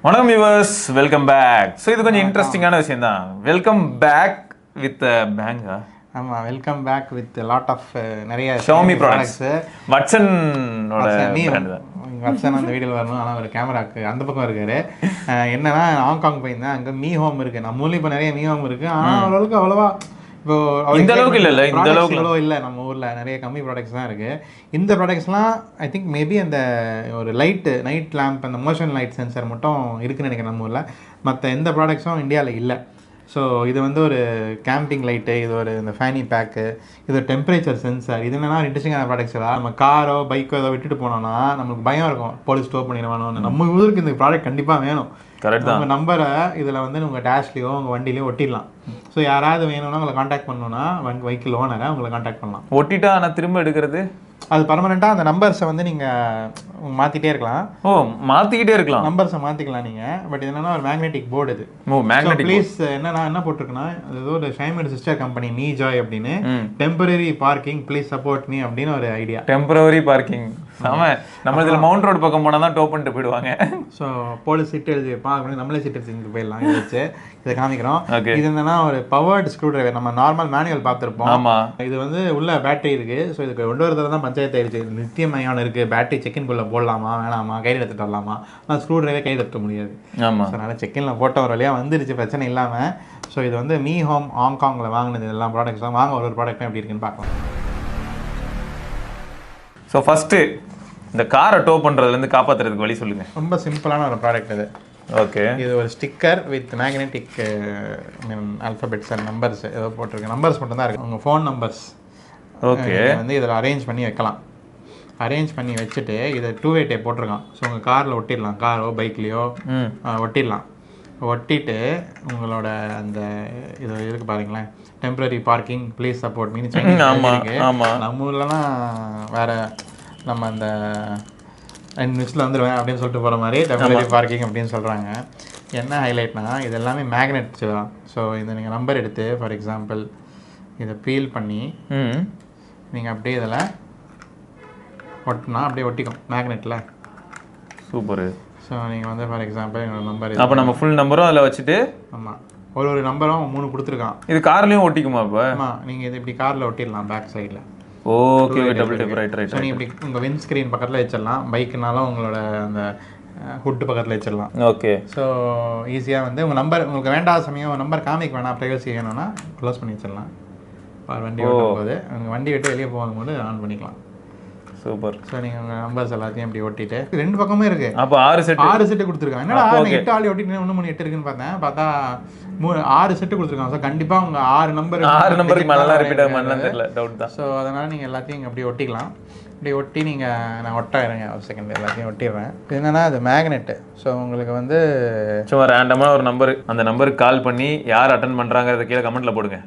வணக்கம் viewers, welcome back. So இது கொஞ்சம் இன்ட்ரெஸ்டிங்கான விஷயம் தான். வெல்கம் பேக் வித் பேங்கா. ஆமாம், welcome back with lot of நிறைய Xiaomi ப்ராடக்ட்ஸ். வட்சனோட பிராண்ட் தான். வட்சன் அந்த வீடியோவில் வரணும், ஆனால் ஒரு கேமராக்கு அந்த பக்கம் இருக்காரு. என்னன்னா ஹாங்காங் போயிருந்தேன், அங்கே மீ ஹோம் இருக்குது. நம்ம ஊரில் இப்போ நிறைய மீ ஹோம் இருக்குது, ஆனால் ஓரளவுக்கு அவ்வளோவா இப்போ இந்த அளவுக்கு இல்லை இந்த அளவுக்கு அவ்வளோ இல்லை. நம்ம ஊரில் நிறைய கம்மி ப்ராடக்ட்ஸ் தான் இருக்குது. இந்த ப்ராடக்ட்ஸ்லாம் ஐ திங்க் மேபி அந்த ஒரு நைட் லேம்ப், அந்த மோஷன் லைட் சென்சர் மட்டும் இருக்குன்னு நினைக்கிறேன் நம்ம ஊரில். மற்ற எந்த ப்ராடக்ட்ஸும் இந்தியாவில் இல்லை. ஸோ இது வந்து ஒரு கேம்பிங் லைட்டு, இது ஒரு இந்த ஃபேனி பேக்கு, இது ஒரு டெம்பரேச்சர் சென்சார். இது என்னென்னா இன்ட்ரெஸ்டிங்கான ப்ராடக்ட்ஸ் எல்லாம் நம்ம காரோ பைக்கோ ஏதோ விட்டுட்டு போனோம்னா நம்மளுக்கு பயம் இருக்கும், போலீஸ் ஸ்டோப் பண்ணிடுவானோன்னு. நம்ம ஊருக்கு இந்த ப்ராடக்ட் கண்டிப்பாக வேணும். கரெக்ட் தான். உங்கள் நம்பரை இதில் வந்து உங்கள் டேஷ்லேயோ உங்கள் வண்டிலையோ ஒட்டிடலாம். ஸோ யாராவது வேணும்னா உங்களை காண்டாக்ட் பண்ணணும்னா வெஹிக்கிள் ஓனரை உங்களை காண்டாக்ட் பண்ணலாம். ஒட்டிட்டா ஆனால் திரும்ப எடுக்கிறது அது பர்மனெண்ட்டாக அந்த நம்பர்ஸை வந்து நீங்கள் மாற்றிட்டே இருக்கலாம். ஓ, மாற்றிக்கிட்டே இருக்கலாம், நம்பர்ஸை மாற்றிக்கலாம் நீங்கள். பட் என்னென்னா ஒரு மேக்னெட்டிக் போர்டு இது. ஓ, மேக்னெட்டிக். ப்ளீஸ் என்ன போட்டிருக்குன்னா, அது ஏதோ ஒரு Xiaomi சிஸ்டர் கம்பெனி MiJoy அப்படின்னு, temporary parking please support me அப்படின்னு ஒரு ஐடியா. டெம்பரரி பார்க்கிங் நம்ம இதில் மவுண்ட் ரோடு பக்கம் போனால் தான் டோப் பண்ணிட்டு போயிடுவாங்க. ஸோ போலீஸ் சீட்டு எழுதி வைப்பான், அப்படின்னு நம்மளே சீட்டு எழுதி போயிடலாம். இதை வச்சு இதை காமிக்கிறோம். இது என்னன்னா ஒரு பவர்டு ஸ்க்ரூ டிரைவர். நம்ம நார்மல் மேனுவல் பார்த்துருப்போம். ஆமாம், இது வந்து உள்ள பேட்டரி இருக்குது. ஸோ இதுக்கு கொண்டு வரதுல தான் பஞ்சாயத்து ஆயிடுச்சு. லித்தியம் அயான் இருக்குது, பேட்டரி செக்கின்குள்ளே போடலாமா வேணாமா, கையில் எடுத்துகிட்டு வரலாமா. ஆனால் ஸ்க்ரூ டிரைவர் கையில் எடுக்க முடியாது. ஆமாம். ஸோ அதனால் செக்கினில் போட்ட ஒரு வழியாக வந்துருச்சு, பிரச்சனை இல்லாமல். ஸோ இது வந்து மீ ஹோம் ஹாங்காங்கில் வாங்கினது எல்லாம் ப்ராடக்ட்ஸ் தான். வாங்க ஒரு ப்ராடக்ட்டும் எப்படி இருக்குன்னு பார்க்கலாம். ஸோ ஃபஸ்ட்டு இந்த காரை டோ பண்ணுறதுலேருந்து காப்பாற்றுறதுக்கு வழி சொல்லுங்கள். ரொம்ப சிம்பிளான ஒரு ப்ராடக்ட் இது. ஓகே, இது ஒரு sticker with magnetic alphabets and numbers ஏதோ போட்டிருக்கு. நம்பர்ஸ் மட்டும் தான் இருக்குது, உங்கள் ஃபோன் நம்பர்ஸ். ஓகே, வந்து இதில் அரேஞ்ச் பண்ணி வைக்கலாம். அரேஞ்ச் பண்ணி வச்சுட்டு இதை 2-way டேப் போட்டிருக்கான். ஸோ உங்கள் காரில் ஒட்டிடலாம், காரோ பைக்லேயோ ஒட்டிடலாம். ஒட்டிட்டு உங்களோட அந்த இது இருக்குது பாருங்களேன், டெம்பரரி பார்க்கிங் ப்ளீஸ் சப்போர்ட் மீன். நம்ம ஊர்லலாம் வேறு நம்ம அந்த 2 நிமிஷத்தில் வந்துடுவேன் அப்படின்னு சொல்லிட்டு போகிற மாதிரி டெம்பரரி பார்க்கிங் அப்படின்னு சொல்கிறாங்க. என்ன ஹைலைட்னா இது எல்லாமே மேக்னெட்ஸ் தான். ஸோ இதை நீங்கள் நம்பர் எடுத்து ஃபார் எக்ஸாம்பிள் இதை பீல் பண்ணி நீங்கள் அப்படியே இதில் ஒட்டினா அப்படியே ஒட்டிக்கும் மேக்னெட்டில். சூப்பரு. ஸோ நீங்கள் வந்து ஃபார் எக்ஸாம்பிள் என்னோட நம்பர், அப்போ நம்ம ஃபுல் நம்பரும் அதில் வச்சுட்டு, ஆமாம், ஒரு நம்பரும் 3 கொடுத்துருக்கான். இது கார்லேயும் ஒட்டிக்குமா? இப்போ ஆமாம், நீங்கள் இது இப்படி காரில் ஒட்டிடலாம் பேக் சைடில். Okay, double tape, right right. So நீங்கள் இப்படி உங்கள் விண்ட் ஸ்க்ரீன் பக்கத்தில் வச்சிடலாம், பைக்குனாலும் உங்களோட அந்த ஹுட்டு பக்கத்தில் வச்சிடலாம். ஓகே, ஸோ ஈஸியாக வந்து உங்கள் நம்பர் உங்களுக்கு வேண்டாத சமயம் நம்பர் காமிக்க வேணாம், ப்ரைவசி வேணும்னா க்ளோஸ் பண்ணி வச்சிடலாம். வண்டி ஓட்டும்போது உங்கள் வண்டி விட்டு வெளியே போகும்போது ஆன் பண்ணிக்கலாம். சூப்பர். ஸோ நீங்கள் உங்கள் நம்பர்ஸ் எல்லாத்தையும் அப்படி ஒட்டிட்டு 2 பக்கமே இருக்குது. அப்போ 6 செட்டு கொடுத்துருக்காங்க. என்னடா 8 ஆள் ஒட்டிட்டு 1 3 8 இருக்குன்னு பார்த்தா 6 செட்டு கொடுத்துருக்காங்க. ஸோ கண்டிப்பாக உங்கள் 6 நம்பருக்கு மேலே ரிப்பீட் ஆகுமான்னு தெரியல, டவுட் தான். ஸோ அதனால் நீங்கள் எல்லாத்தையும் இங்கே அப்படியே ஒட்டிக்கலாம். இப்படி ஒட்டி நான் ஒட்டாயிருங்க ஒரு செகண்ட், எல்லாத்தையும் ஒட்டிடுறேன். என்னென்னா அது மேக்னெட்டு. ஸோ உங்களுக்கு வந்து சும்மா ரேண்டமாக ஒரு நம்பரு, அந்த நம்பருக்கு கால் பண்ணி யார் அட்டன் பண்ணுறாங்கிறத கீழே கமெண்ட்டில் போடுங்க.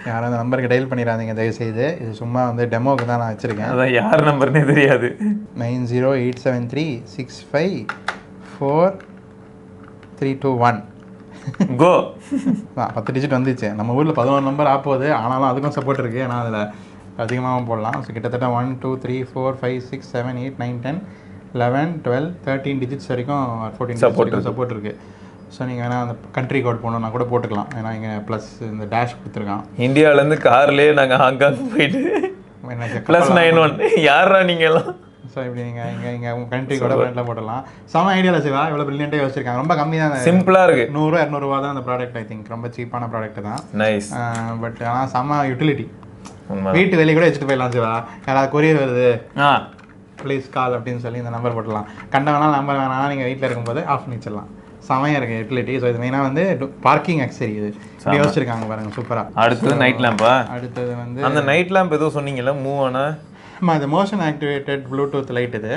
யாரும் அந்த நம்பருக்கு டயல் பண்ணிடாதீங்க தயவுசெய்து. இது சும்மா வந்து டெமோவுக்கு தான் நான் வச்சுருக்கேன். அதான் யார் நம்பர்னே தெரியாது. 9087365431 கோ. 10 டிஜிட் வந்துச்சு. நம்ம ஊரில் 11 நம்பர் ஆப்போகுது, ஆனாலும் அதுக்கும் சப்போர்ட் இருக்குது. ஆனால் அதில் அதிகமாகவும் போடலாம். ஸோ கிட்டத்தட்ட 1 2 3 4 5 6 7 8 9 10 11 12 13 டிஜிட்ஸ் வரைக்கும் 14 சப்போர்ட் இருக்குது. ஸோ நீங்கள் வேணால் அந்த கண்ட்ரி கோட் போகணுன்னா கூட போட்டுக்கலாம். ஏன்னா இங்கே ப்ளஸ் இந்த டேஷ் கொடுத்துருக்கான். இந்தியாவிலேருந்து கார்லேயே நாங்கள் ஹாங்காங் போயிட்டு +91 யாரா நீங்கள் எல்லாம். ஸோ இப்படி நீங்கள் இங்கே உங்கள் கண்ட்ரி கூட ஃப்ரெண்டில் போடலாம். செம ஐடியாவில் சிவா, இவ்வளோ பிரில்லியண்ட்டாக யோசிச்சிருக்காங்க. ரொம்ப கம்மி தான், சிம்பிளாக இருக்குது. 100-200 தான் அந்த ப்ராடக்ட். ஐ திங்க் ரொம்ப சீப்பான ப்ராடக்ட் தான். நைஸ். பட் ஆனால் செம யூட்டிலிட்டி. வீட்டு வெளியே கூட வச்சுட்டு போயிடலாம் சிவா. யாராவது கொரியர் வருது ப்ளீஸ் கால் அப்படின்னு சொல்லி இந்த நம்பர் போட்டுடலாம். கண்ட வேணாலும் நம்பர் வேணாலும் நீங்கள் வீட்டில் இருக்கும்போது ஆஃப் பண்ணி வச்சிடலாம். செமையாக இருக்குது யூட்டிலிட்டி. ஸோ இது மெயினாக வந்து பார்க்கிங் அக்சரி. இது இப்படி யோசிச்சிருக்காங்க பாருங்கள், சூப்பராக. அடுத்தது நைட் லேம்பா? அடுத்தது வந்து அந்த நைட் லேம்ப் ஏதோ சொன்னீங்கல்ல, மூவ் ஆனால். ஆமாம், இது மோஷன் ஆக்டிவேட்டட் ப்ளூடூத் லைட் இது.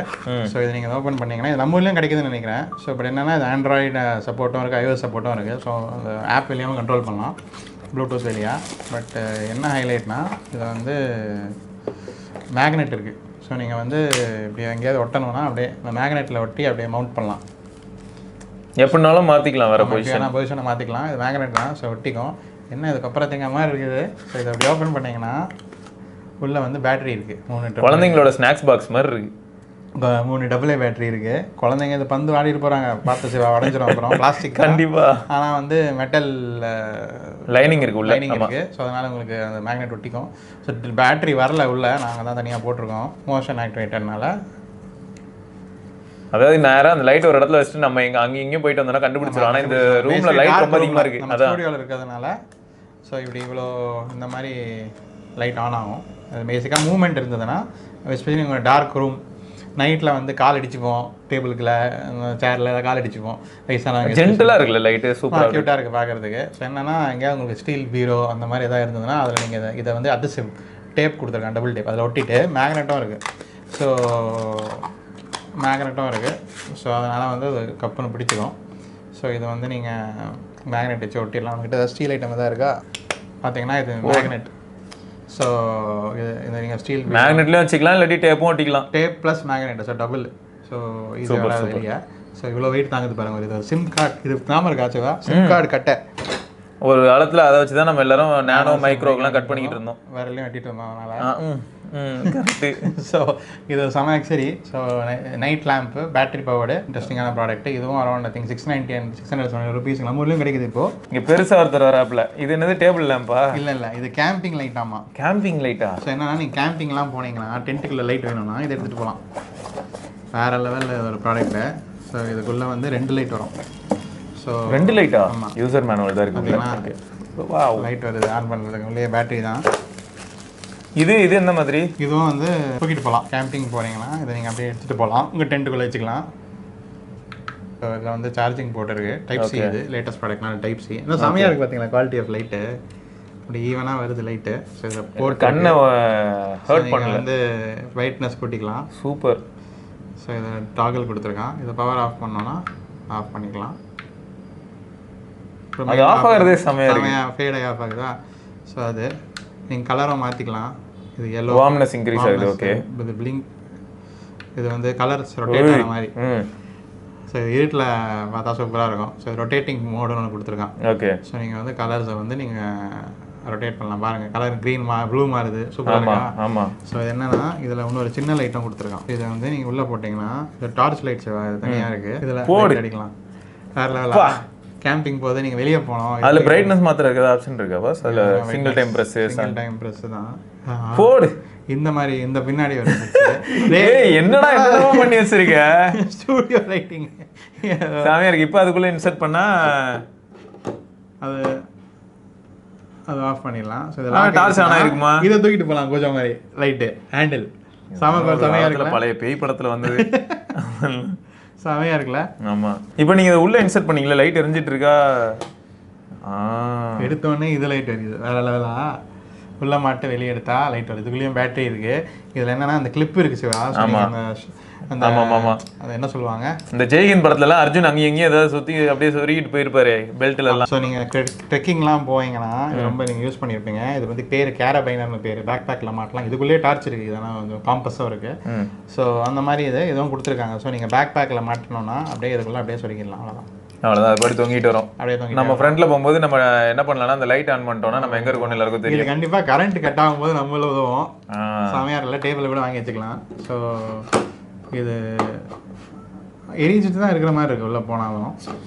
ஸோ இது நீங்கள் ஓப்பன் பண்ணிங்கன்னா இது நம்ம ஊர்லேயும் கிடைக்குதுன்னு நினைக்கிறேன். ஸோ பட் என்னென்னா இது ஆண்ட்ராய்டு சப்போர்ட்டும் இருக்குது, iOS சப்போர்ட்டும் இருக்குது. ஸோ அந்த ஆப் வெளியாகவும் கண்ட்ரோல் பண்ணலாம், ப்ளூடூத் வெளியாக. பட் என்ன ஹைலைட்னா இதில் வந்து மேக்னெட் இருக்குது. ஸோ நீங்கள் வந்து இப்படி எங்கேயாவது ஒட்டணும்னா அப்படியே இந்த மேக்னெட்டில் ஒட்டி அப்படியே மவுண்ட் பண்ணலாம். எப்படினாலும் மாற்றிக்கலாம், வேறு பொசிஷனை மாற்றிக்கலாம். இது மேக்னெட் தான். ஸோ ஒட்டிக்கும். என்ன இதுக்கப்புறம் தேங்க மாதிரி இருக்குது. ஸோ இதை அப்படி ஓப்பன் பண்ணிங்கன்னா உள்ளே வந்து பேட்டரி இருக்குது. 3 குழந்தைங்களோட ஸ்நாக்ஸ் பாக்ஸ் மாதிரி இருக்குது. 3 AA பேட்டரி இருக்கு. குழந்தைங்க இது பந்து ஆடிட்டு போறாங்க, பார்த்து உடஞ்சிரும் அப்புறம். பிளாஸ்டிக் கண்டிப்பா. ஆனா வந்து மெட்டல் லைனிங் இருக்கு உள்ள. லைனிங் இருக்கு. ஸோ அதனால உங்களுக்கு அந்த மேக்னெட் ஒட்டிக்கும். ஸோ பேட்டரி வரல உள்ள, நாங்கள் தான் தனியாக போட்டிருக்கோம் மோஷன் ஆக்டிவேட்டர்னால. அதாவது நேரா அந்த லைட் ஒரு இடத்துல வச்சுட்டு நம்ம அங்கேயும் போயிட்டு வந்தோம்னா கண்டுபிடிச்சிடும். ஆனால் இந்த ரூம்ல லைட் ரொம்ப அதிகமாக இருக்கு. அதான் ஸ்டூடியோவில் இருக்கிறதுனால ஸோ இப்படி இவ்வளோ இந்த மாதிரி லைட் ஆன் ஆகும். அது பேசிக்காக மூவ்மெண்ட் இருந்ததுன்னா, எஸ்பெஷலி உங்கள் டார்க் ரூம் நைட்டில் வந்து கால் அடிச்சுப்போம், டேபிளுக்குள்ள சேரில் ஏதாவது கால் அடிச்சுப்போம். வயசானவங்க ஜென்டலாக இருக்குல்ல லைட்டு, சூப்பராக க்யூட்டாக இருக்குது பார்க்குறதுக்கு. ஸோ என்னன்னா எங்கேயாவது உங்களுக்கு ஸ்டீல் பீரோ அந்த மாதிரி எதாவது இருந்ததுன்னா அதில் நீங்கள் இதை வந்து adhesive டேப் கொடுத்துருக்காங்க, டபுள் டேப், அதில் ஒட்டிட்டு மேக்னெட்டும் இருக்குது. ஸோ மேக்னெட்டும் இருக்குது. ஸோ அதனால் வந்து அது கப்புன்னு பிடிச்சிக்கும். ஸோ இது வந்து நீங்கள் மேக்னெட் வச்சு ஒட்டிடலாம். உங்கள்கிட்ட ஏதாவது ஸ்டீல் ஐட்டம் எதாவது இருக்கா பார்த்தீங்கன்னா இது மேக்னெட். ஸோ இது நீங்கள் ஸ்டீல் மேக்னெட்லேயும் வச்சுக்கலாம், இல்லாட்டி டேப்பும் ஒட்டிக்கலாம். Tape plus magnet, so double. So இது வராது வெளியே. ஸோ இவ்வளோ வெயிட் தாங்குது பாருங்கள். இது சிம் கார்டு, இது நாம இருக்காச்சுவா சிம் கார்டு கட்டை. ஒரு காலத்தில் அதை வச்சு தான் நம்ம எல்லாரும் நேனோ மைக்ரோக்கெலாம் கட் பண்ணிக்கிட்டு இருந்தோம், வேறலையும் வெட்டிட்டு இருந்தோம். அதனால் ஸோ இது செம ஆக்சரி. So night lamp, battery powered, இன்ட்ரெஸ்டிங்கான ப்ராடக்ட். இதுவும் around I think 690 and 670 rupees நம்ம ஊர்லேயும் கிடைக்குது. இப்போது இங்கே பெருசாக ஒருத்தர் வராப்பில். இது என்னது டேபிள் லேம்பா? இல்லை இது கேம்பிங் லைட். ஆமாம், கேம்பிங் லைட்டா? ஸோ என்னன்னா நீங்கள் கேம்பிங்லாம் போனீங்கன்னா டென்ட்டுக்குள்ளே லைட் வேணும்னா இதை எடுத்துகிட்டு போகலாம். வேறு லெவலில் ஒரு ப்ராடக்ட்டு. ஸோ இதுக்குள்ளே வந்து 2 லைட் வரும். ஸோ 2 லைட்டா? ஆமாம், யூசர் மேனுவல் தான் இருக்குது. லைட் வருது ஆன் பண்ணுறதுக்கு. உள்ளே பேட்டரி தான். இது எந்த மாதிரி? இதுவும் வந்து தூக்கிட்டு போகலாம். கேம்பிங் போகிறீங்கன்னா இதை நீங்கள் அப்படியே எடுத்துகிட்டு போகலாம், உங்கள் டென்ட்டுக்குள்ளே வச்சுக்கலாம். ஸோ இதில் வந்து சார்ஜிங் போர்ட் இருக்குது. Type C. இது லேட்டஸ்ட் ப்ராடக்ட்னால டைப் சி. இன்னும் செமையாக இருக்குது பார்த்தீங்களா குவாலிட்டி ஆஃப் லைட்டு. அப்படி ஈவனாக வருது லைட்டு. ஸோ இதை போட்டு கண்ணை ஹர்ட் பண்ணல, வந்து பிரைட்னஸ் கூட்டிக்கலாம். சூப்பர். ஸோ இதை டாகல் கொடுத்துருக்கான். இதை பவர் ஆஃப் பண்ணோன்னா ஆஃப் பண்ணிக்கலாம். அது ஆஃப் ஆகிறதே செமையாக ஃபேட் ஆஃப் ஆகுதா? ஸோ அது நீங்கள் கலரை மாற்றிக்கலாம். இது எல்லோ, வார்ம்னஸ் இன்க்ரீஸ் ஆகுது. ஓகே, இது பிளிங்க், இது வந்து கலர்ஸ் ரொட்டேட் ஆகிற மாதிரி. ஸோ இருட்டில் பார்த்தா சூப்பராக இருக்கும். ஸோ ரொட்டேட்டிங் மோடுன்னு ஒன்று கொடுத்துருக்கான். ஓகே, ஸோ நீங்கள் வந்து கலர்ஸை வந்து நீங்கள் ரொட்டேட் பண்ணலாம். பாருங்கள், கலர் க்ரீன் ப்ளூ மாறுது, சூப்பராக இருக்கா? ஆமாம். ஸோ என்னென்னா இதில் இன்னொரு சின்ன லைட்டும் கொடுத்துருக்கான். இதை வந்து நீங்கள் உள்ளே போட்டிங்கன்னா இது டார்ச் லைட்ஸ் தனியாக இருக்குது. இதில் போடு அடிக்கலாம். வேறு லெவலாக கேம்பிங் போது நீங்கள் வெளியே போனோம். அதில் பிரைட்னஸ் மாத்திர இருக்கிற ஆப்ஷன் இருக்கா பாஸ்? அதில் சிங்கிள் டைம் ப்ரெஸ் தான் போடு. இந்த மாதிரி இந்த பின்னாடி வருது. என்னடா என்னடா பண்ணி வச்சிருக்க? ஸ்டூடியோ லைட்டிங் சாமியா இருக்கு. இப்போ அதுக்குள்ளே இன்சர்ட் பண்ணால் அது ஆஃப் பண்ணிடலாம். ஸோ இதெல்லாம் டார்ச் ஆனா இருக்குமா? இதை தூக்கிட்டு போகலாம். கொஞ்சம் மாதிரி லைட்டு ஹேண்டில் செமையாக இருக்கு. பழைய பேய் படத்தில் வந்தது செமையாக இருக்குல்ல? ஆமாம். இப்போ நீங்கள் இதை உள்ளே இன்சர்ட் பண்ணீங்களா, லைட் எரிஞ்சிட்டு இருக்கா? எடுத்தோடனே இது லைட் வருது. வேறு லெவலாக உள்ளே மாட்டு வெளியே எடுத்தா லைட் வருது. இதுக்குள்ளேயும் பேட்டரி இருக்குது. இதில் என்னென்னா அந்த கிளிப் இருக்குது சிவா. அந்த அது என்ன சொல்லுவாங்க, இந்த ஜெய்ஹிந்த் படத்துலலாம் அர்ஜுன் அங்கேயும் எங்கேயும் ஏதாவது சுற்றி அப்படியே சொருகிட்டு போயிருப்பாரு பெல்ட்லலாம். ஸோ நீங்கள் ட்ரெக்கிங்லாம் போவீங்கன்னா இது ரொம்ப நீங்கள் யூஸ் பண்ணியிருப்பீங்க. இது வந்து பேர் கேரபைனர்னு பேர். பேக் பேக்கில் மாட்டலாம். இதுக்குள்ளேயே டார்ச் இருக்குது. இதெல்லாம் கொஞ்சம் காம்பஸும் இருக்குது. ஸோ அந்த மாதிரி இதுவும் கொடுத்துருக்காங்க. ஸோ நீங்கள் பேக் பேக்கில் மாட்டணும்னா அப்படியே இதுக்குள்ளே அப்படியே சொருகிடலாம். அவ்வளோதான், அது படி தொங்கிட்டு வரும். அப்படியே தொங்கி நம்ம ஃப்ரண்ட்ல போகும்போது நம்ம என்ன பண்ணலாம், அந்த லைட் ஆன் பண்ணிட்டோம்னா நம்ம எங்கே இருக்கோம் எல்லாருக்கும் தெரியும். கண்டிப்பாக கரண்ட் கட் ஆகும்போது நம்மள உதவும். செமையாக இல்லை, டேபிள் கூட வாங்கி வச்சுக்கலாம். ஸோ இது எரிஞ்சிட்டு தான் இருக்கிற மாதிரி இருக்குது உள்ளே போனாலும்.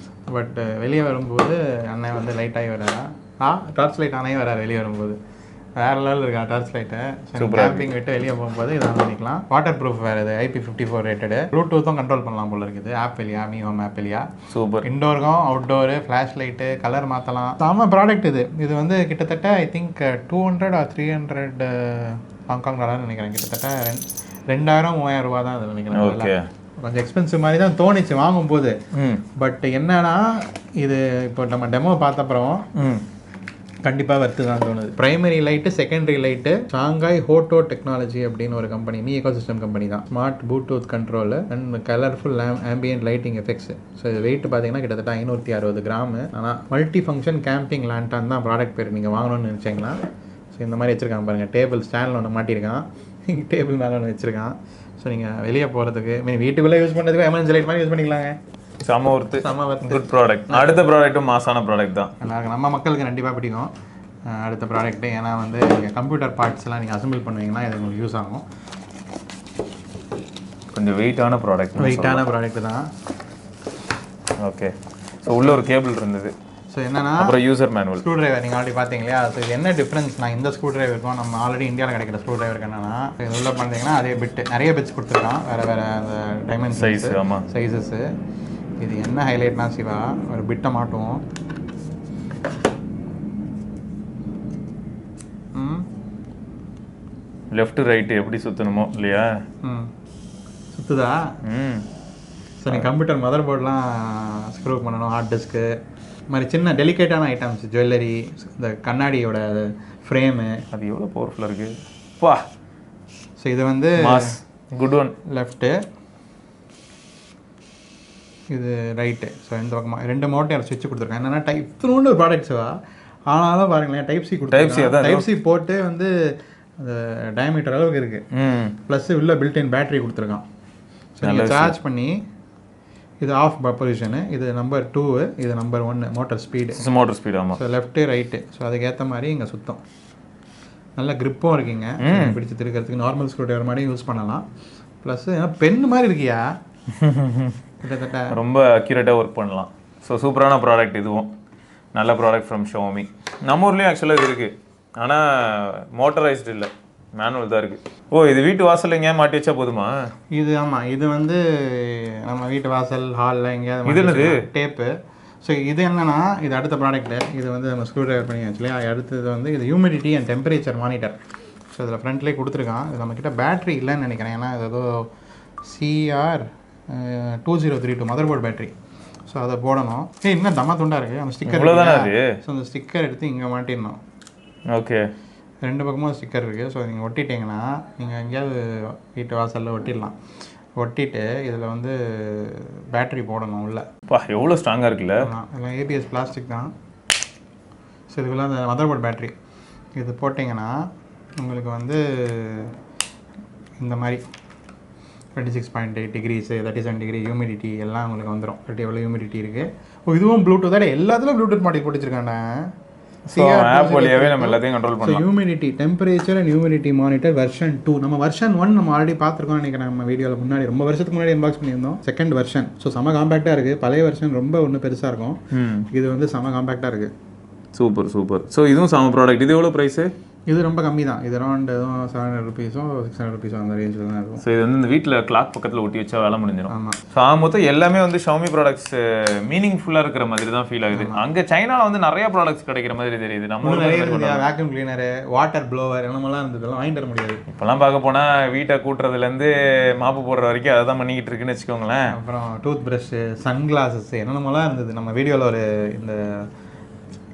பட் வெளியே வரும்போது அண்ணன் வந்து லைட்டாகி வராரா, டார்ச் லைட் ஆனே வராரு வெளியே வரும்போது. வேறு லெவலில் இருக்கா டார்ச் லைட்டு. கேம்பிங் விட்டு வெளியே போகும்போது இதை பண்ணிக்கலாம். வாட்டர் ப்ரூஃப் வேறு, இது IP54 ரேட்டடு. ப்ளூடூத்தும் கண்ட்ரோல் பண்ணலாம் போல இருக்குது. ஆப்பிளியா, மீஹோம் ஆப்பிளியா. சூப்பர். இண்டோருக்கும் அவுட்டோரு, ஃப்ளாஷ் லைட்டு, கலர் மாற்றலாம். செம்ம ப்ராடக்ட் இது. இது வந்து கிட்டத்தட்ட ஐ திங்க் 200 or 300 ஹாங்காங் டாலர்னு நினைக்கிறேன். கிட்டத்தட்ட 2000-3000 ரூபா தான் அது நினைக்கிறேன். கொஞ்சம் எக்ஸ்பென்சிவ் மாதிரி தான் தோணிச்சு வாங்கும்போது. பட் என்னன்னா இது இப்போ நம்ம டெமோ பார்த்தப்பறம் கண்டிப்பாக வர்த்து தான் தோணுது. Primary light, secondary light, Shanghai Hoto technology அப்படின்னு ஒரு கம்பெனி, மீ எக்கோசிஸ்டம் கம்பெனி தான். Smart Bluetooth control and colourful ambient lighting effects. So இது வெயிட் பார்த்தீங்கன்னா கிட்டத்தட்ட 560 கிராமு. ஆனால் மல்டி ஃபங்க்ஷன் கேம்பிங் லேண்டான் தான் ப்ராடக்ட் பேர். நீங்கள் வாங்கணும்னு நினச்சிங்கன்னா ஸோ இந்த மாதிரி வச்சுருக்காங்க பாருங்கள். டேபிள் ஸ்டாண்டில் ஒன்று மாட்டியிருக்கான், டேபிள் மேலே ஒன்று வச்சுருக்கான். ஸோ நீங்கள் வெளியே போகிறதுக்கு வீட்டுக்குள்ளே யூஸ் பண்ணுறதுக்கு எமர்ஜென்சி லைட் மாதிரி யூஸ் பண்ணிக்கலாங்க. செம ஒர்த்து, குட் ப்ராடக்ட். அடுத்த ப்ராடக்ட்டும் மாசான ப்ராடக்ட் தான். நல்லா நம்ம மக்களுக்கு கண்டிப்பாக பிடிக்கும் அடுத்த ப்ராடக்ட்டு. ஏன்னா வந்து நீங்கள் கம்ப்யூட்டர் பார்ட்ஸ்லாம் நீங்கள் அசம்பிள் பண்ணுவீங்கன்னா இது உங்களுக்கு யூஸ் ஆகும். கொஞ்சம் வெயிட்டான ப்ராடக்ட் தான். ஓகே. ஸோ உள்ள ஒரு கேபிள் இருந்தது. ஸோ என்னன்னா அப்புறம் யூசர் மேனுவல். ஸ்க்ரூ டிரைவர் நீங்கள் ஆல்ரெடி பார்த்தீங்களா? அது என்ன டிஃப்ரென்ஸ் நான் இந்த ஸ்க்ரூ டிரைவருக்கும் நம்ம ஆல்ரெடி இந்தியாவில் கிடைக்கிற ஸ்க்ரூ டிரைவருக்கு என்னன்னா, இது உள்ள பார்த்தீங்கன்னா அதே பிட்டு நிறைய பிட்ஸ் கொடுத்துருக்கான், வேறு அந்த டைமண்ட் சைஸ். ஆமாம், சைஸஸ்ஸு. இது என்ன ஹைலைட்னா சிவா, ஒரு பிட்டை மாட்டுவோம். லெஃப்ட் ரைட்டு எப்படி சுற்றணுமோ இல்லையா? சுற்றுதா? ஸோ நீங்கள் கம்ப்யூட்டர் மதர் போர்டெலாம் ஸ்க்ரூ பண்ணணும், ஹார்ட் டிஸ்க்கு, இது மாதிரி சின்ன டெலிகேட்டான ஐட்டம்ஸ், ஜுவல்லரி, இந்த கண்ணாடியோட ஃப்ரேமு, அது எவ்வளோ பவர்ஃபுல்லாக இருக்குது பா. ஸோ இது வந்து குட் ஒன். லெஃப்ட்டு, இது ரைட்டு. ஸோ இந்த பக்கமாக 2 மோட்டர் சுவிட்ச் கொடுத்துருக்கேன். என்னென்னா இத்தனோண்டு ஒரு ப்ராடக்ட்ஸுவா, ஆனாலும் பாருங்களேன் டைப் சி கொடுத்து டைப் சி போட்டு வந்து அந்த டயமீட்டர் அளவுக்கு இருக்குது. ப்ளஸ் உள்ள பில்டின் பேட்டரி கொடுத்துருக்கான். ஸோ நீங்கள் சார்ஜ் பண்ணி இது ஆஃப் பொசிஷனு, இது நம்பர் 2, இது நம்பர் 1 மோட்டர் ஸ்பீடு. ஆமாம். So left right. ஸோ அதுக்கேற்ற மாதிரி இங்கே சுத்தம் நல்ல க்ரிப்பும் இருக்குங்க, பிடிச்சி திருக்கிறதுக்கு. நார்மல் ஸ்க்ரூ டிரைவர் மாதிரி யூஸ் பண்ணலாம். ப்ளஸ் ஏன்னா பென் மாதிரி இருக்கியா, கிட்டத்தட்ட ரொம்ப அக்யூரேட்டாக ஒர்க் பண்ணலாம். ஸோ சூப்பரான ப்ராடக்ட் இதுவும், நல்ல ப்ராடக்ட் ஃப்ரம் ஷியோமி. நம்ம ஊர்லேயும் ஆக்சுவலாக இது இருக்குது, ஆனால் மோட்டரைஸ்டு இல்லை, மேனுவல் தான் இருக்குது. ஓ, இது வீட்டு வாசல் எங்கேயா மாட்டி வச்சா போதுமா? இது ஆமாம், இது வந்து நம்ம வீட்டு வாசல் ஹாலில் எங்கேயாவது. இது என்னது? டேப்பு. ஸோ இது என்னென்னா, இது அடுத்த ப்ராடக்ட்டு. இது வந்து நம்ம ஸ்க்ரூ டிரைவர் பண்ணி வச்சுலையா. அடுத்தது வந்து இது humidity and temperature monitor. So இதில் ஃப்ரண்ட்லேயே கொடுத்துருக்கான். இது நம்மக்கிட்ட பேட்ரி இல்லைன்னு நினைக்கிறேன், ஏன்னா இது ஏதோ CR 2032 mother board battery. So அதை போடணும். இன்னும் தம்மா துண்டாக இருக்குது அந்த ஸ்டிக்கர். ஸோ அந்த ஸ்டிக்கர் எடுத்து இங்கே மாட்டிடணும். ஓகே. 2 பக்கமும் ஸ்டிக்கர் இருக்குது. ஸோ நீங்கள் ஒட்டிட்டிங்கன்னா நீங்கள் எங்கேயாவது வீட்டு வாசலில் ஒட்டிடலாம். ஒட்டிட்டு இதில் வந்து பேட்ரி போடணும் உள்ள. எவ்வளோ ஸ்ட்ராங்காக இருக்குல்ல. எல்லாம் ABS பிளாஸ்டிக் தான். ஸோ இதுக்குள்ள அந்த மதர் போர்டு பேட்ரி இது போட்டிங்கன்னா உங்களுக்கு வந்து இந்த மாதிரி 26.8 டிகிரிஸு, 37 டிகிரி ஹியூமிடிட்டி எல்லாம் உங்களுக்கு வந்துடும். எவ்வளோ ஹியூமிடிட்டி இருக்குது. இதுவும் ப்ளூடூத் எல்லாத்துலேயும் ப்ளூடூத் மாட்டி போட்டுச்சிருக்காண்டா. ஆப் வழியாவே நம்ம எல்லாத்தையும் கண்ட்ரோல் பண்ணலாம். Humidity, temperature and humidity monitor version 2. நம்ம வெர்ஷன் 1 நம்ம ஆல்ரெடி பார்த்துருக்கோம் நினைக்கிறேன், நம்ம வீடியோவில் முன்னாடி ரொம்ப வருஷத்துக்கு முன்னாடி அன்பாக்ஸ் பண்ணியிருந்தோம். Second version. ஸோ செம காம்பேக்டாக இருக்குது. பழைய வெர்ஷன் ரொம்ப ஒன்று பெருசாக இருக்கும், இது வந்து செம காம்பேக்டாக இருக்குது. Super super. ஸோ இதுவும் செம ப்ராடக்ட். இது எவ்வளோ ப்ரைஸு? இது ரொம்ப கம்மி தான். இது அரௌண்ட் எதுவும் 700 ருபீஸோ 600 ருபீஸோ அந்த ரேஞ்சில் தான் இருக்கும். ஸோ இது வந்து இந்த வீட்டில் கிளாக் பக்கத்தில் ஒட்டி வச்சா வேலை முடிஞ்சிடும். ஆமாம். ஸோ மொத்தம் எல்லாமே வந்து ஷாமி ப்ராடக்ட்ஸ் மீனிங்ஃபுல்லாக இருக்கிற மாதிரி தான் ஃபீல் ஆகுது. அங்கே சைனாவில் வந்து நிறைய ப்ராடக்ட்ஸ் கிடைக்கிற மாதிரி தெரியுது. நம்ம நிறைய வேக்யூம் கிளீனரு, வாட்டர் ப்ளோவர் என்னமெல்லாம் இருந்ததெல்லாம் வாங்கிட்டு வர முடியாது. இப்போலாம் பார்க்க போனால் வீட்டை கூட்டுறதுலேருந்து மாப்பு போடுற வரைக்கும் அதை தான் பண்ணிக்கிட்டு இருக்குன்னு வச்சுக்கோங்களேன். அப்புறம் டூத் ப்ரஷ்ஷு, சன்கிளாஸஸ் என்னென்னமெல்லாம் இருந்தது. நம்ம வீடியோவில் ஒரு இந்த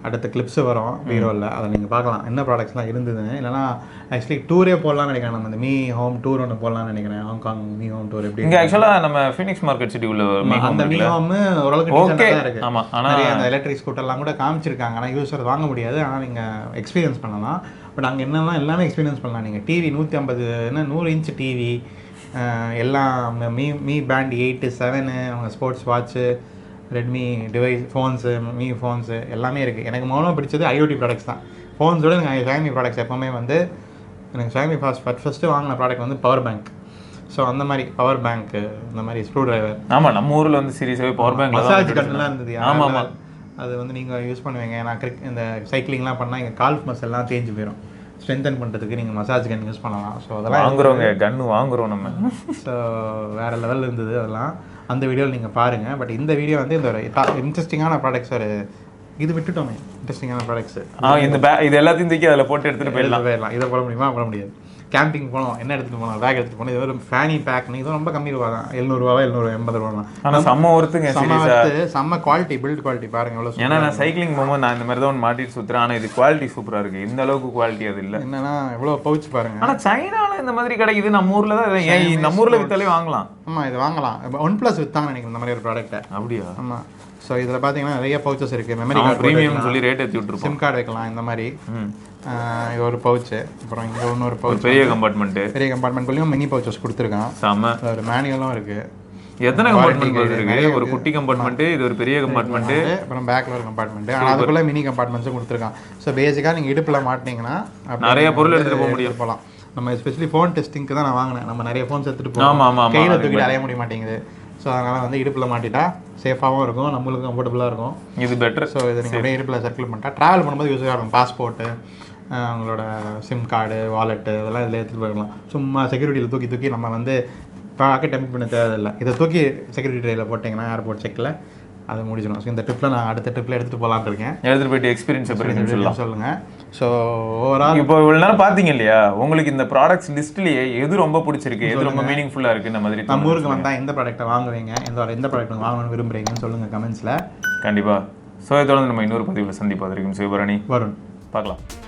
அடுத்த கிளிப்ஸு வரும் வீடியோவில், அதை நீங்கள் பார்க்கலாம் என்ன ப்ராடக்ட்ஸ்லாம் இருந்ததுன்னு. இல்லைனா ஆக்சுவலி டூரே போடலாம்னு நினைக்கிறேன். நம்ம இந்த மீ ஹோம் டூர் ஒன்று போடலாம்னு நினைக்கிறேன். ஹாங்காங் மீ ஹோம் டூர் எப்படி இங்கே ஆக்சுவலாக நம்ம ஃபீனிக்ஸ் மார்க்கெட் சிட்டி உள்ள அந்த மீ ஹோம் ஓரளவுக்கு ஓகே இருக்குது. ஆமாம். ஆனால் அந்த எலக்ட்ரிக் ஸ்கூட்டர்லாம் கூட காமிச்சிருக்காங்க, ஆனால் யூஸர் வாங்க முடியாது. ஆனால் நீங்கள் எக்ஸ்பீரியன்ஸ் பண்ணலாம். பட் அங்கே என்னெல்லாம் எல்லாமே எக்ஸ்பீரியன்ஸ் பண்ணலாம். நீங்கள் டிவி 100 இன்ச் டிவி எல்லாம், மீ பேண்ட் 8, 7, அவங்க sports watch, Redmi device, phones, me phones எல்லாமே இருக்குது. எனக்கு மௌனமாக பிடிச்சது IoT ப்ராடக்ட்ஸ் தான். ஃபோன்ஸோட எனக்கு Xiaomi ப்ராடக்ட்ஸ் எப்போவுமே வந்து எனக்கு Xiaomi ஃபஸ்ட்டு வாங்கின ப்ராடக்ட் வந்து பவர் பேங்க். ஸோ அந்த மாதிரி பவர் பேங்க்கு, இந்த மாதிரி ஸ்க்ரூ டிரைவர். ஆமாம், நம்ம ஊரில் வந்து சீரியஸாகவே பவர் பேங்க் மசாஜ் கட்டெலாம் இருந்தது. ஆமாம் ஆமாம், அது வந்து நீங்கள் யூஸ் பண்ணுவீங்க. நான் இந்த சைக்கிளிங்லாம் பண்ணால் எங்கள் கால்ஃப் மசில்லாம் தேஞ்சு போயிடும். ஸ்ட்ரென்தன் பண்ணுறதுக்கு நீங்கள் மசாஜ் கன் யூஸ் பண்ணலாம். ஸோ அதெல்லாம் வாங்குறோங்க, கன்று வாங்குகிறோம் நம்ம. ஸோ வேறு லெவலில் இருந்தது அதெல்லாம். அந்த வீடியோவில் நீங்கள் பாருங்கள். பட் இந்த வீடியோ வந்து இந்த ஒரு இன்ட்ரெஸ்டிங்கான ப்ராடக்ட்ஸ், ஒரு இது விட்டுட்டோமே இன்ட்ரெஸ்டிங்கான ப்ராடக்ட்ஸ். இந்த இது எல்லாத்தையும் தூக்கி அதில் போட்டு எடுத்துகிட்டு போயிடலாம். இதை போட முடியுமா? போட முடியாது. கேம்பிங் போனோம், என்ன எடுத்துகிட்டு போனோம்? பேக் எடுத்துகிட்டு போனோம். இது ஒரு ஃபேனி பேக்னு, இது ரொம்ப கம்மி ரூபா தான், 700 ரூபாவா 780 ரூபா தான். ஆனால் செம்ம ஒருத்துங்க, செம்ம குவாலிட்டி, பில்ட் குவாலிட்டி பாருங்க எவ்வளோ. ஏன்னா நான் சைக்கிளிங் போகும்போது நான் இந்த மாதிரி தான் ஒன்று மாட்டிட்டு சுற்றுறேன். ஆனால் இது குவாலிட்டி சூப்பராக இருக்குது. இந்த அளவுக்கு குவாலிட்டி அது இல்லை. என்னன்னா எவ்வளோ பவுச் பாருங்க. ஆனால் சைனாவில் இந்த மாதிரி கிடைக்குது, நம்ம ஊரில் தான். ஏன் நம்ம ஊரில் வித்தாலே வாங்கலாம். ஆமாம், இது வாங்கலாம். OnePlus வித்தாங்க நினைக்கிறேன் இந்த மாதிரி ஒரு ப்ராடக்ட்டை. அப்படியா? ஆமாம். ஸோ இதில் பார்த்தீங்கன்னா நிறைய பவுச்சஸ் இருக்குது. மெமரி கார்டு, ப்ரீமியம் சொல்லி ரேட் ஏற்றி விட்டுருப்போம். சிம் கார்டு வைக்கலாம் இந்த மாதிரி. இது ஒரு பவுச்சு. அப்புறம் இங்கே இன்னொரு பவுச், பெரிய கம்பார்ட்மெண்ட்டு. பெரிய கம்பார்ட்மெண்ட்குள்ளேயும் மினி பவுச்சஸ் கொடுத்துருக்கான். செம்ம. ஒரு மேனுவலும் இருக்குது. எத்தனை கம்பார்ட்மெண்ட் இருக்குது? ஒரு குட்டி கம்பார்ட்மெண்ட்டு, இது ஒரு பெரிய கம்பார்ட்மெண்ட்டு, அப்புறம் பேக்கில் ஒரு கம்பார்ட்மெண்ட்டு. ஆனால் அதுக்குள்ளே மினி கம்பார்ட்மெண்ட்ஸும் கொடுத்துருக்கான். ஸோ பேசிக்காக நீங்கள் இடுப்பில் மாட்டினீங்கன்னா நிறைய பொருள் எடுத்துகிட்டு போக முடியும். போகலாம். நம்ம எஸ்பெஷலி ஃபோன் டெஸ்டிங்க்கு தான் நான் வாங்கினேன். நம்ம நிறைய ஃபோன்ஸ் எடுத்துகிட்டு ஆமாம் ஆமாம் போவோம், கையில் தூக்கிட்டு அலைய முடிய மாட்டேங்குது. ஸோ அதனால் வந்து இடுப்பில் மாட்டிட்டா சேஃபாகவும் இருக்கும், நம்மளுக்கு கம்ஃபர்டபுளாக இருக்கும். இது பெட்டர். ஸோ இது நீங்கள் அப்படியே இடுப்பில் சர்க்கிள் பண்ணிட்டா ட்ராவல் பண்ணும்போது யூஸாக இருக்கும். பாஸ்போர்ட்டு, அவங்களோட சிம் கார்டு, வாலெட்டு இதெல்லாம் இதில் எடுத்துகிட்டு போயிடலாம். சும்மா செக்யூரிட்டியில் தூக்கி நம்ம வந்து பாக்கெட் டெம்ப் பண்ண தேவையில்லை. இதை தூக்கி செக்யூரிட்டி ட்ரையில் போட்டிங்கன்னா ஏர்போர்ட் செக்கில் அதை முடிச்சிடும். ஸோ இந்த ட்ரிப்பில் நான் அடுத்த ட்ரிப்பில் எடுத்துகிட்டு போகலான்னு இருக்கேன். எடுத்துகிட்டு போயிட்டு எக்ஸ்பீரியன்ஸ் எப்படி சொல்லுங்கள். ஸோ ஓவரால் இப்போ இவ்வளோ நேரம் பார்த்தீங்க இல்லையா, உங்களுக்கு இந்த ப்ராடக்ட்ஸ் லிஸ்ட்லேயே எது ரொம்ப பிடிச்சிருக்கு, எது ரொம்ப மீனிங்ஃபுல்லாக இருக்குது, இந்த மாதிரி நம்ம ஊருக்கு வந்தால் எந்த ப்ராடக்ட்டை வாங்குவீங்க, எந்த ப்ராடக்ட் வாங்கணும்னு விரும்புகிறீங்கன்னு சொல்லுங்கள் கமெண்ட்ஸில். கண்டிப்பாக. ஸோ இதோட நம்ம இன்னொரு பதிவில் சந்திப்பதற்கும் சிவபரணி வரும் பார்க்கலாம்.